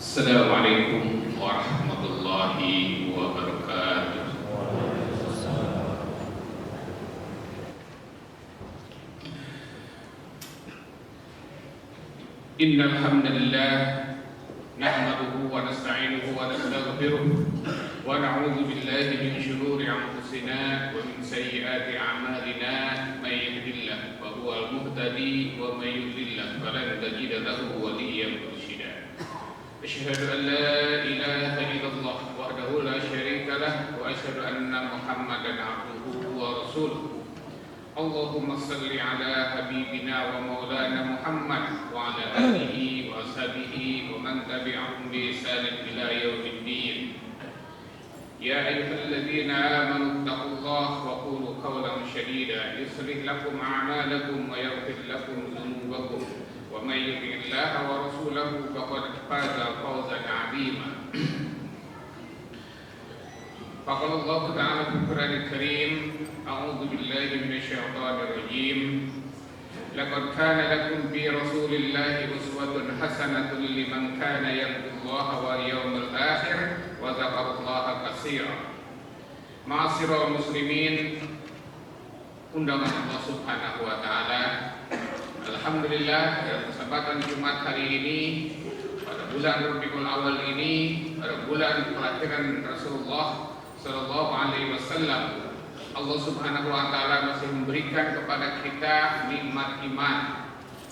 Assalamualaikum warahmatullahi wabarakatuh. Innal hamdalillah nahmaduhu wa nasta'inuhu wa nastaghfiruh wa na'udzu billahi min shururi anfusina wa min sayyiati a'malina may yahdihillahu fa huwal muhtadi wa may yudlil falan tajida lahu waliyyan mursyida. أشهد أن لا إله إلا الله وحده لا شريك له وأشهد أن محمدا عبده ورسوله اللهم صل على حبيبنا ومولانا محمد وعلى آله وصحبه ومن تبعهم بإحسان إلى يوم الدين يا أيها الذين آمنوا اتقوا الله وقولوا قولا سديدا يصلح لكم أعمالكم ويغفر لكم ذنوبكم ومن يطع الله ورسوله فقد فاز فوزا عظيما. فقال الله تعالى في القرآن الكريم أعوذ بالله من الشيطان الرجيم لقد كان لكم في رسول الله أسوة حسنة لمن كان يرجو الله واليوم الآخر وذكر الله كثيرا. Ma'asyiral muslimin, undangan Allah Subhanahu wa taala. Alhamdulillah, pada kesempatan Jumat hari ini, pada bulan Rabiul Awal ini, pada bulan kelahiran Rasulullah Sallallahu Alaihi Wasallam, Allah Subhanahu Wa Taala masih memberikan kepada kita nikmat iman.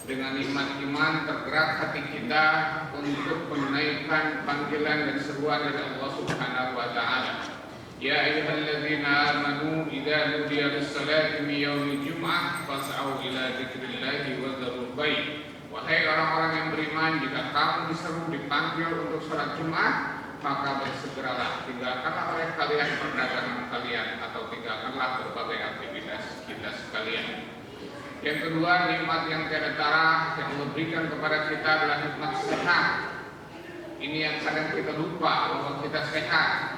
Dengan nikmat iman tergerak hati kita untuk menunaikan panggilan dan seruan dari Allah Subhanahu Wa Taala. Ya ayyuhalladzina amanu idza nudiya lis-salati min yaumil jum'ah fas'au ila dzikrillahi wa dzarul bai'. Wahai orang-orang yang beriman, jika kamu diseru dipanggil untuk salat Jumat, maka bersegeralah, tinggalkanlah oleh kalian perdagangan kalian atau tinggalkanlah berbagai aktivitas kita sekalian. Yang kedua, nikmat yang tiada tara yang Allah berikan kepada kita adalah nikmat sehat. Ini yang kadang kita lupa bahwa kita sehat.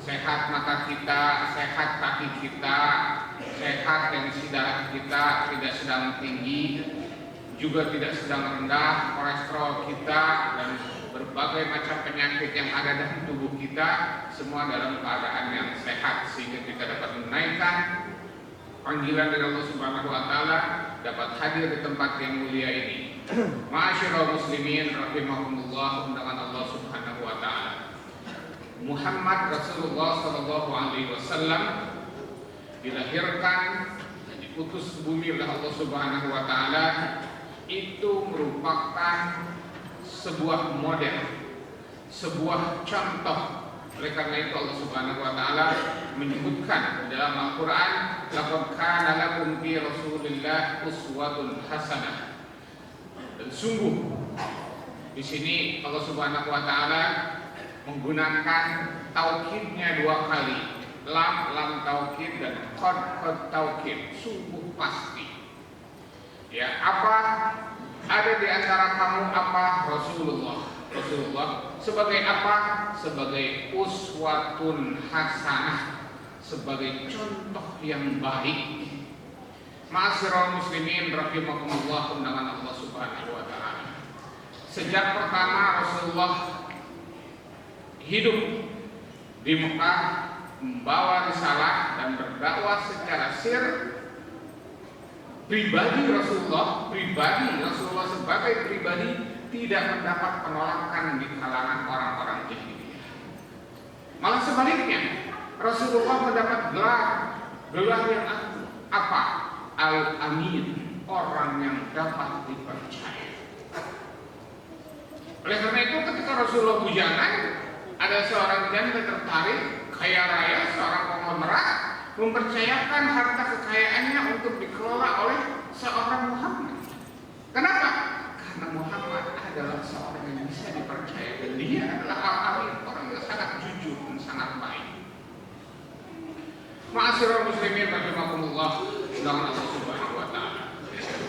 Sehat mata kita, sehat kaki kita, sehat tensi darah kita tidak sedang tinggi, juga tidak sedang rendah, kolesterol kita dan berbagai macam penyakit yang ada dalam tubuh kita semua dalam keadaan yang sehat, sehingga kita dapat menunaikan panggilan dari Allah Subhanahu wa taala, dapat hadir di tempat yang mulia ini. Ma'asyiral muslimin rahimakumullah, undangan Allah Subhanahu wa taala. Muhammad Rasulullah Sallallahu Alaihi Wasallam dilahirkan dan diutus ke bumi oleh Allah Subhanahu Wa Taala itu merupakan sebuah model, sebuah contoh. Oleh karena itu Allah Subhanahu Wa Taala menyebutkan dalam Al-Quran, laqad kana lakum fi Rasulillah uswatun hasanah. Dan sungguh di sini Allah Subhanahu Wa Taala menggunakan taukidnya dua kali, lam taukid dan qad taukid, sungguh pasti. Ya, apa ada di antara kamu apa Rasulullah sebagai apa? Sebagai uswatun hasanah, sebagai contoh yang baik. Ma'asyiral muslimin rahimakumullah, undangan Allah Subhanahu wa taala. Sejak pertama Rasulullah hidup di Mekah, membawa risalah dan berdakwah secara pribadi Rasulullah sebagai pribadi tidak mendapat penolakan di kalangan orang-orang jahiliyah. Malah sebaliknya, Rasulullah mendapat gelar yang apa? Al-Amin, orang yang dapat dipercaya. Oleh karena itu, ketika Rasulullah bujangan, ada seorang janda tertarik, kaya raya, seorang konglomerat, mempercayakan harta kekayaannya untuk dikelola oleh seorang Muhammad. Kenapa? Karena Muhammad adalah seorang yang bisa dipercaya dan dia adalah al-amin, orang yang sangat jujur dan sangat baik. Ma'asyiral muslimin rahimakumullah, undangan Allah Subhanahu wa taala.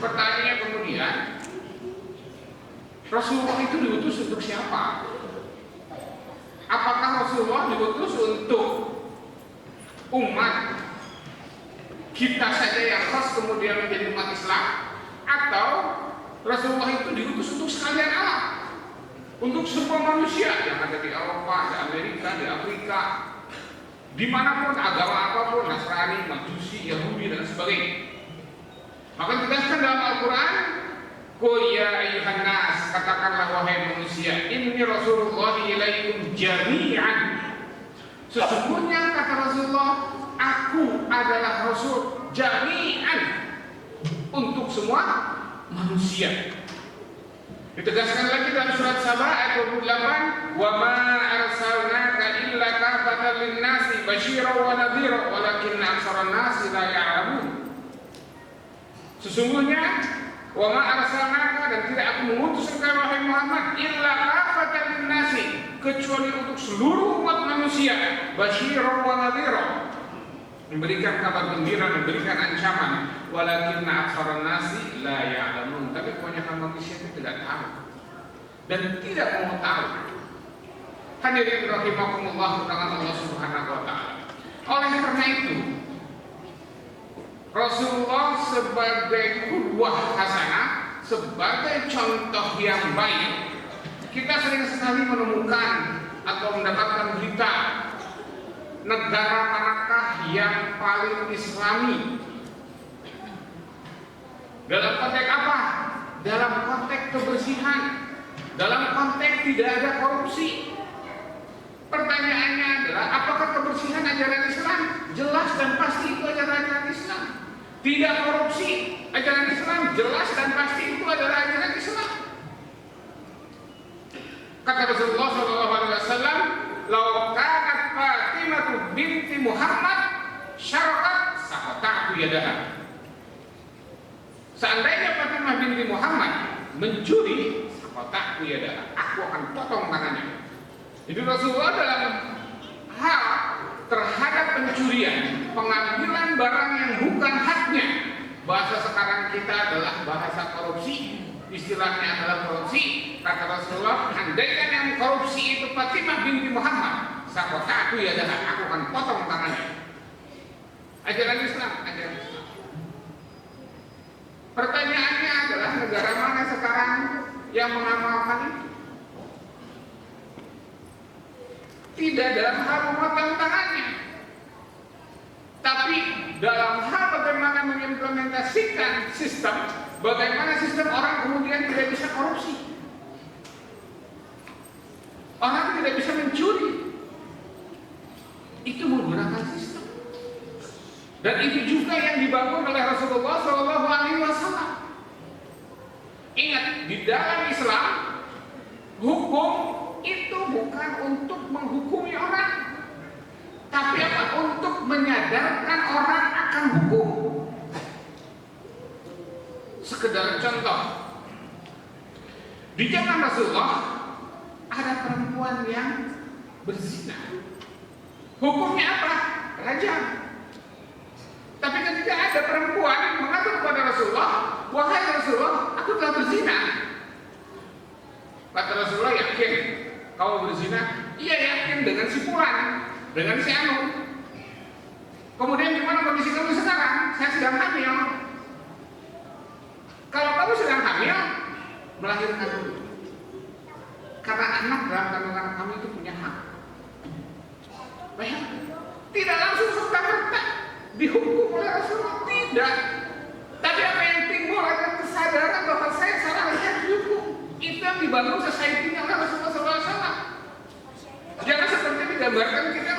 Pertanyaannya kemudian, Rasulullah itu diutus untuk siapa? Apakah Rasulullah diutus untuk umat kita saja yang khas kemudian menjadi umat Islam, atau Rasulullah itu diutus untuk sekalian alam? untuk semua manusia yang ada di Eropa, di Amerika, di Afrika, dimanapun, agama apapun, Nasrani, Majusi, Yahudi dan sebagainya. Maka ditegaskan dalam Al-Quran, Qul ya ayyuhan nas, katakanlah wahai manusia, inni Rasulullah ilaikum jami'an. Sesungguhnya kata Rasulullah, aku adalah Rasul jami'an untuk semua manusia. Ditegaskan lagi dalam surat Sabah ayat 28, wa ma arsalnaka illa kafatan lin-nasi basyiran wa nadhira walakinna aktsaran nasi la ya'lamun. Sesungguhnya wa ma arsalnaka, dan tidak aku mengutus engkau wahai Muhammad illa kafatan lin-nasi, kecuali untuk seluruh umat manusia, basyiran wa nadhira, memberikan kabar gembira, memberikan ancaman, walakinna aktsaran nasi la ya'lamun, tapi kebanyakan manusia itu tidak tahu dan tidak mau tahu. Hadirin rahimakumullah dengan Allah Subhanahu wa taala. Oleh karena itu, Rasulullah sebagai qudwah hasanah, sebagai contoh yang baik, kita sering sekali menemukan atau mendapatkan berita negara manakah yang paling islami. Dalam konteks apa? Dalam konteks kebersihan, dalam konteks tidak ada korupsi. Pertanyaannya adalah, apakah kebersihan ajaran Islam? Jelas dan pasti itu ajaran Islam. Tidak korupsi, ajaran Islam. Jelas dan pasti itu adalah ajaran Islam. Kata Rasulullah SAW, "Lau kanat Fatimah binti Muhammad syaraqat saqata'tu yadaha." Seandainya Fatimah binti Muhammad mencuri, saqata'tu yadaha, aku akan potong tangannya. Jadi Rasulullah dalam hal terhadap pencurian, pengambilan barang yang bukan haknya, bahasa sekarang kita adalah bahasa korupsi, istilahnya adalah korupsi. Kata Rasulullah, andaikan yang korupsi itu Fatimah binti Muhammad, saqata'tu yadaha, aku akan potong tangannya. Ajaran Islam, ajaran Islam. Pertanyaannya adalah, negara mana sekarang yang mengamalkan itu? Tidak dalam hal memotong tangannya, tapi dalam hal bagaimana mengimplementasikan sistem, bagaimana sistem orang kemudian tidak bisa korupsi, orang tidak bisa mencuri. Itu menggunakan sistem, dan itu juga yang dibangun oleh Rasulullah SAW. Ingat, di dalam Islam hukum itu bukan untuk menghukumi orang, tapi apa? Untuk menyadarkan orang akan hukum. Sekedar contoh, di zaman Rasulullah ada perempuan yang berzina. Hukumnya apa? Rajam. Tapi ketika ada perempuan mengatakan kepada Rasulullah, wahai Rasulullah, aku telah berzina. Kata Rasulullah, yakin kau berzina? Iya, yakin, dengan si Fulan, dengan si Anu. Kemudian gimana kondisi kamu sekarang? Saya sedang hamil. Kalau kamu sedang hamil, melahirkan dulu. Karena anak dalam kandungan kamu itu punya hak. Baik, tidak langsung serta-merta dihukum oleh Rasulullah, tidak. Tapi apa yang timbul adalah kesadaran bahwa saya salah, saya dihukum. Itu yang dibangun society-nya oleh Rasulullah SAW. Jangan seperti digambarkan kita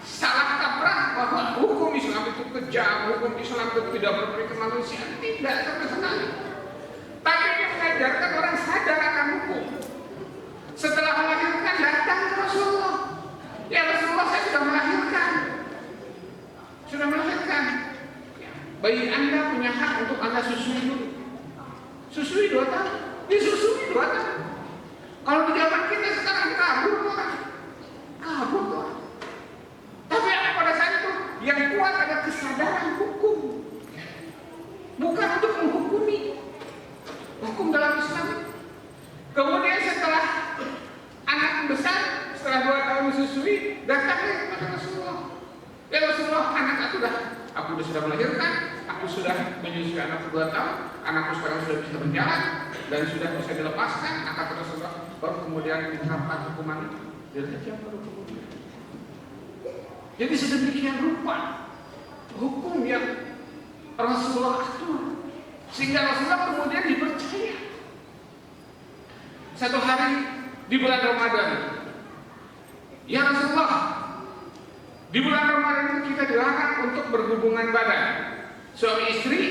salah kaprah bahwa hukum Islam itu kejam, hukum Islam itu tidak berperi kemanusiaan. Tidak sama sekali. Tapi dia mengajarkan orang sadar akan hukum. Setelah melahirkan, datang ke Rasulullah. Ya Rasulullah, saya sudah melahirkan. Sudah melahirkan. Bayi Anda punya hak untuk Anda susui dulu. Susui 2 tahun. Disusui 2 tahun. Kalau di zaman kita sekarang kabur orang. Kabur orang. Tapi apa pada saat itu? Yang kuat ada kesadaran hukum. Bukan untuk menghukumi. Hukum dalam Islam. Kemudian setelah anak besar, setelah 2 tahun disusui, datangnya kepada Rasulullah. Ya Rasulullah, anak aku sudah melahirkan, aku sudah menyusui anakku 2 tahun, anakku sekarang sudah bisa berjalan dan sudah bisa dilepaskan. Kata Rasulullah, baru kemudian diterapkan hukuman itu. Dirajam baru kemudian. Jadi sedemikian rupa hukum yang Rasulullah atur, sehingga Rasulullah kemudian dipercaya. Satu hari di bulan Ramadan, ya Rasulullah, di bulan Ramadan itu kita dilarang untuk berhubungan badan. Suami istri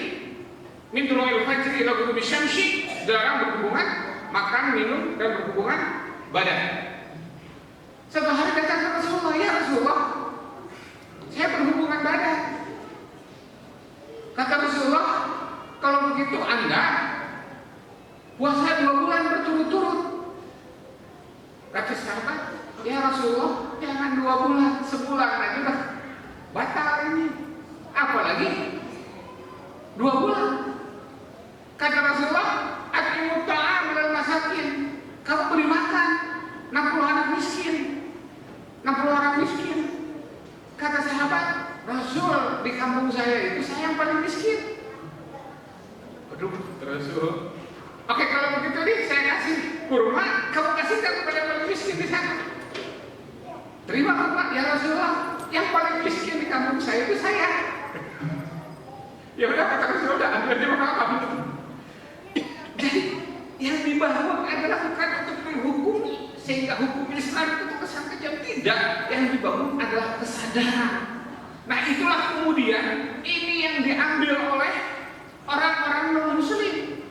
min tulu'il fajri ila ghurubi syamsi, dilarang berhubungan, makan, minum, dan berhubungan badan. Satu hari datang ke Rasulullah, ya Rasulullah, saya berhubungan badan. Kata Rasulullah, kalau begitu Anda puasa 2 bulan berturut-turut. Kata sahabat, ya Rasulullah, jangan 2 bulan, sebulan aja udah batal ini. Apalagi 2 bulan. Kata Rasulullah, atimut ta'am ilal masakin. Kamu beri makan 60 anak miskin, 60 orang miskin. Kata sahabat, Rasul, di kampung saya itu saya yang paling miskin. Aduh, Rasul. Oke, kalau begitu nih saya kasih kurma, kamu kasihkan kepada yang paling miskin di sana. Terima kurma, ya Rasulullah. Yang paling miskin di kampung saya itu saya. Ya udah, kata Rasulullah, udah ambil dia bakal kamu. Jadi yang dibangun adalah bukan untuk menghukumi sehingga hukum Islam itu terkesan kejam, tidak. Yang dibangun adalah kesadaran. Nah, itulah kemudian ini yang diambil oleh orang-orang non-Muslim.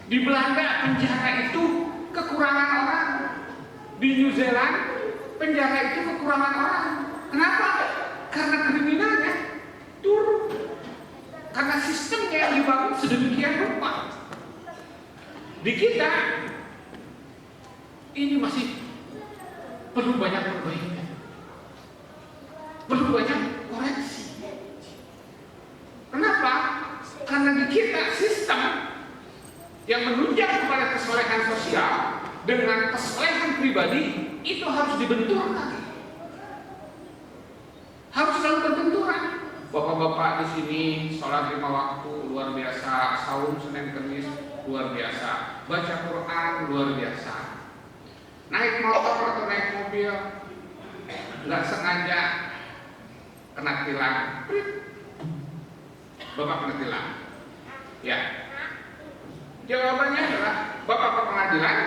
Di Belanda penjara itu kekurangan orang. Di New Zealand penjara itu kekurangan orang. Kenapa? Karena kriminalnya turun. Karena sistemnya yang dibangun sedemikian rupa. Di kita ini masih perlu banyak perbaikan, perlu banyak koreksi. Kenapa? Karena di kita sistem yang menunjang kepada kesolehan sosial dengan kesolehan pribadi itu harus dibenturkan, harus selalu berbenturan. Bapak-bapak di sini sholat 5 waktu luar biasa, saum Senin Kamis luar biasa, baca Quran luar biasa, naik motor atau naik mobil nggak sengaja kena tilang, bapak kena tilang, ya. Jawabannya adalah bapak ke pengadilan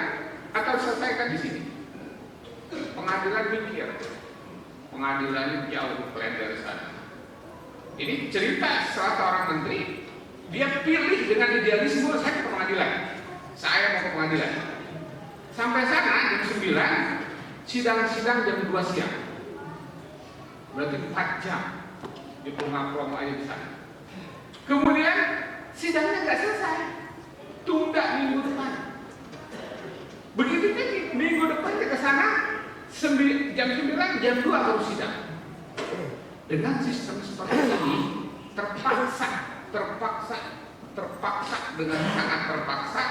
atau selesaikan di sini. Pengadilan mikir, pengadilan jauh dari sana. Ini cerita salah seorang menteri, dia pilih dengan idealisme, saya ke pengadilan, saya mau ke pengadilan. Sampai sana jam 9, sidang-sidang jam 2 siang. Berarti 4 jam di promo aja di sana. Kemudian sidangnya nggak selesai, tunda minggu depan. Begitu lagi, minggu depan kita ke sana, jam 9, jam 2 baru sidang. Dengan sistem seperti ini terpaksa dengan sangat terpaksa.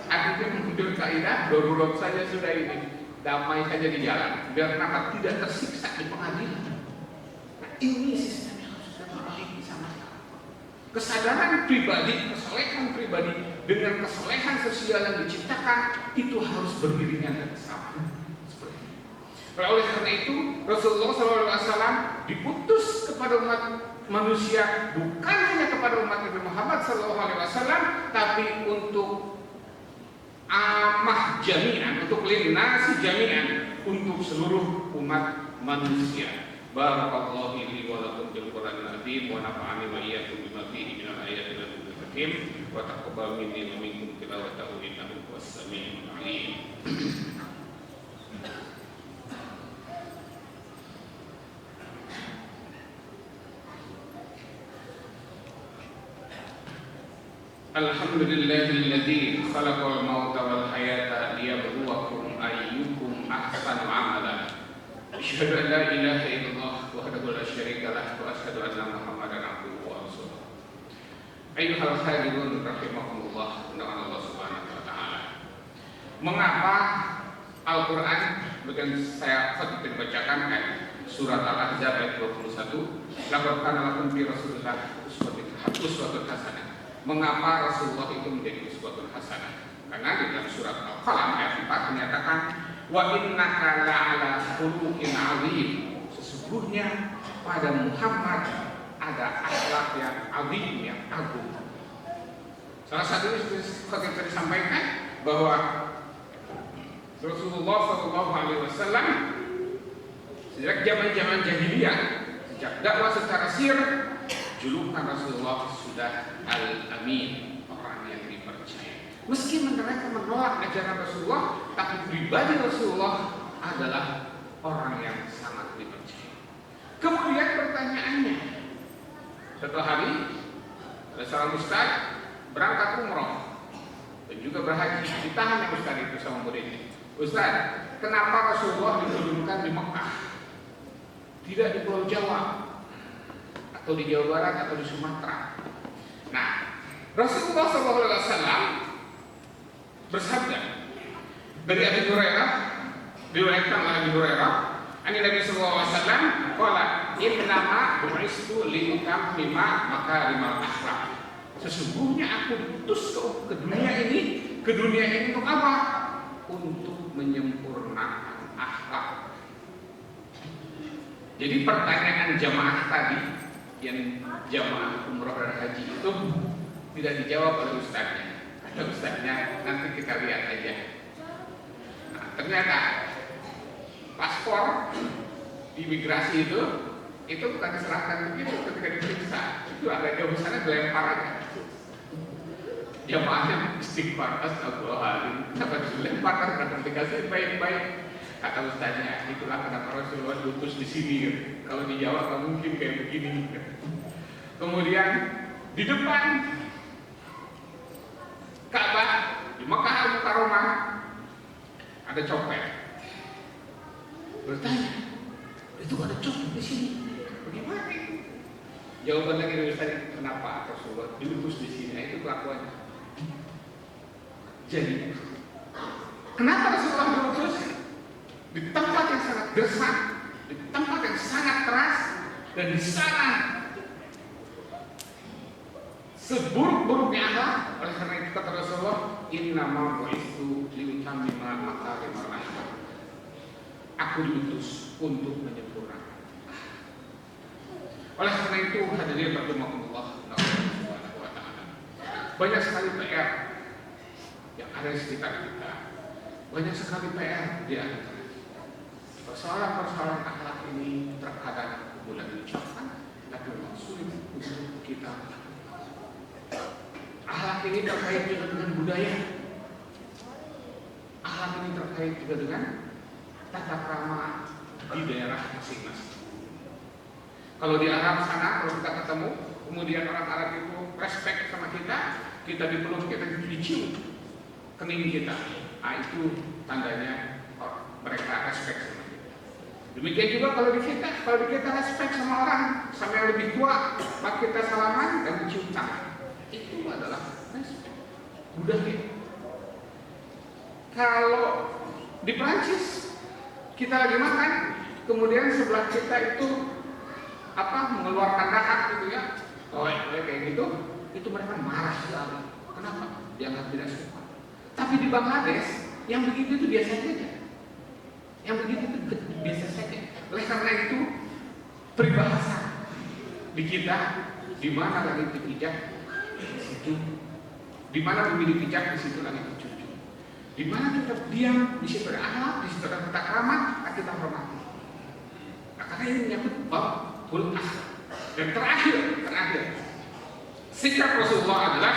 Akhirnya mengambil kaidah darurat saja sudah ini, damai saja di jalan, biar kenapa tidak tersiksa di pengadilan. Nah, ini sistem yang harus kita perbaiki sama-sama. Kesadaran pribadi, kesolehan pribadi dengan kesolehan sosial yang diciptakan itu harus beriringan dan sama. Oleh karena itu Rasulullah SAW diputus kepada umat manusia, bukan hanya kepada umat Nabi Muhammad SAW, tapi untuk amah jami'an, untuk linnasi jami'an, untuk seluruh umat manusia. Barakallahu li wa lakum bil Qur'anil azim wa nafa'ani wa iyyakum bima fihi minal ayati wal dhikril hakim wa taqabbal minni wa minkum tilawatahu innahu was-sami'ul 'alim. Alhamdulillahilladzi khalaqal mauta wal hayata liyabluwakum ayyukum ahsanu amala. Asyhadu an la ilaha illallah wahdahu la syarika lah wa asyhadu anna Muhammadan abduhu wa rasuluh. Ayyuhal hadirun rahimakumullah, dengan Allah Subhanahu wa taala. Mengapa Al-Qur'an bagian saya khotib bacakan surat Al-Ahzab ayat 21, laqad kana lakum fi Rasulillah uswatun hasanah. Mengapa Rasulullah itu menjadi uswatun hasanah? Karena di dalam surat Al-Qalam ayat 4 menyatakan Wa innaka la'ala khuluqin 'azim. Sesungguhnya pada Muhammad ada akhlak yang azim, yang agung. Salah satunya seperti yang tadi disampaikan bahwa Rasulullah SAW sejak zaman-zaman jahiliyah, sejak dakwah secara sir, julukan Rasulullah sudah Al-Amin, orang yang dipercaya. Meski mereka menolak ajaran Rasulullah, tapi pribadi Rasulullah adalah orang yang sangat dipercaya. Kemudian pertanyaannya, satu hari ada seorang ustaz berangkat umroh dan juga berhaji. Ditahan yang ustaz itu sama muridnya. Ustaz, kenapa Rasulullah diturunkan di Mekah, tidak di Pulau Jawa atau di Jawa Barat atau di Sumatera? Nah, Rasulullah SAW bersabda dari Abi Hurairah, diriwayatkan oleh Abi Hurairah, Nabi sallallahu alaihi wasallam qala innama bu'istu liutammima makarimal akhlak. Sesungguhnya aku diutus ke dunia ini untuk apa? Untuk menyempurnakan akhlak. Jadi pertanyaan jamaah tadi, yang jamaah umroh dan haji itu tidak dijawab oleh ustaznya. Kata ustaznya, nanti kita lihat aja. Nah, ternyata paspor di imigrasi itu bukan diserahkan begitu ketika diperiksa. Itu ada jauh sana dilempar aja. Jamaahnya istighfar, astagfirullahaladzim. Sampai dilempar kan dikasih baik-baik. Kata ustaznya, itulah kenapa Rasulullah diutus di sini. Kalau di Jawa nggak mungkin kayak begini. Kemudian di depan Ka'bah di Mekah Al-Mukarramah ada copet. Bertanya, itu ada copet di sini. Bagaimana? Jawaban lagi dari Ustaz, kenapa Rasulullah diutus di sini? Itu kelakuannya. Jadi, kenapa Rasulullah diutus di tempat yang sangat gersang, di tempat yang sangat keras, dan di sana seburuk-buruknya akhlak? Oleh karena itu kata Rasulullah, innama bu'istu liutammima makarimal akhlak. Aku diutus untuk menyempurnakan. Oleh karena itu hadirin rahimakumullah, subhanahu wa ta'ala, banyak sekali PR yang ada di sekitar kita. Banyak sekali PR di antara persoalan-persoalan akhlak ini terkadang mudah diucapkan, tapi memang sulit untuk kita. Akhlak ini terkait juga dengan budaya. Akhlak ini terkait juga dengan tata krama di daerah masing-masing. Kalau di Arab sana, kalau kita ketemu, kemudian orang Arab itu respect sama kita dipeluk, kita dicium kening kita. Nah, itu tandanya mereka respect sama kita. Demikian juga kalau di kita respect sama orang, sama yang lebih tua, maka kita salaman dan mencium tangan. Itu adalah respect budaya. Kalau di Prancis kita lagi makan, kemudian sebelah kita itu mengeluarkan dahak gitu ya, kayak gitu, itu mereka marah sekali. Kenapa? Dianggap tidak suka. Tapi di Bangladesh yang begitu itu biasa saja. Yang begitu itu biasa saja. Oleh karena itu peribahasa di kita, di mana lagi dipijak, di situ. Di mana bumi dipijak, di situ lagi dicucu. Di mana kita diam, di situ ada akhlak, di situ ada tata krama, kita hormati. Nah, karena ini menyangkut babul akhlak. Dan terakhir, sikap Rasulullah adalah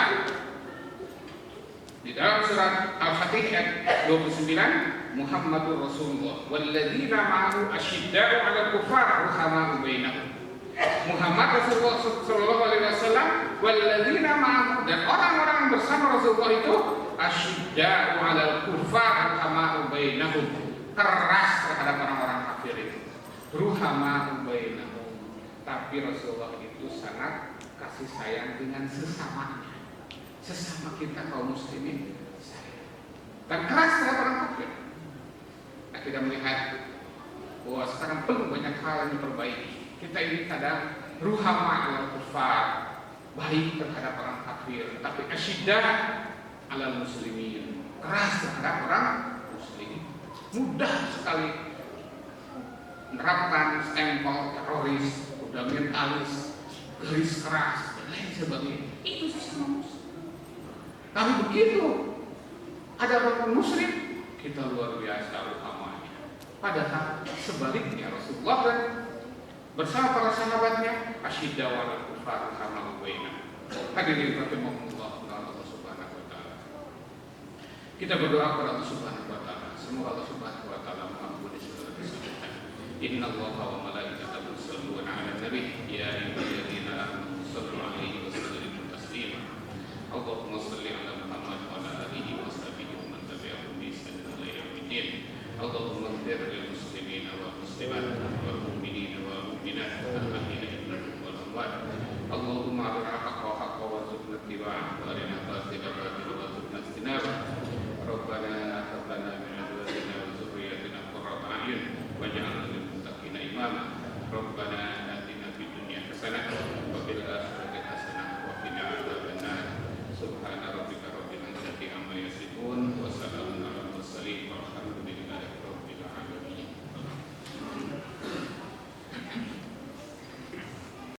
di dalam surat Al-Fatih ayat 29, Muhammadur Rasulullah walladzina ma'ahu asyidda'u 'alal kuffar ruhama'u bainahum. Muhammad Rasulullah sallallahu alaihi wasallam walladzina ma'ahu, dan orang-orang bersama Rasulullah itu asyidda'u 'alal kuffar ruhama'u bainahum, keras terhadap orang-orang kafir itu. Ruhama'u bainahum, tapi Rasulullah itu sangat kasih sayang dengan sesamanya. Sesama kita kaum muslimin sayang. Dan keras terhadap orang kafir. Nah, kita melihat bahwa sekarang belum banyak hal yang diperbaiki. Kita ini kadang ruhama alal kufar, baik terhadap orang kafir, tapi asyiddah alal muslimin, keras terhadap orang muslim. Mudah sekali menerapkan stempel teroris, fundamentalis, garis keras, dan lain sebagainya. Itu sesama muslim. Tapi begitu ada orang musyrik, kita luar biasa utamanya. Padahal sebaliknya Rasulullah dan bersama para sahabatnya asyiddaw 'alal kufar kama baina. Hadirin rahimahumullah, Allah Subhanahu wa taala. Kita berdoa kepada Allah Subhanahu wa taala, semoga Allah Subhanahu wa taala mengampuni segala dosa kita. Innallaha wa malaikatahu yusholluna 'alan nabi ya ayyuhalladzina amanu shallu 'alaihi wa sallimu taslima. Allahumma shalli 'ala Muhammad wa 'ala alihi wa sahbihi wa man tabi'ahum bi ihsan ila yaumiddin. Allahumma ighfir lil muslimina wal muslimat wal mu'minina wal mu'minat al-ahya'i minhum wal amwat. Allahumma arina haqqa wa warzuqna ittiba'ah.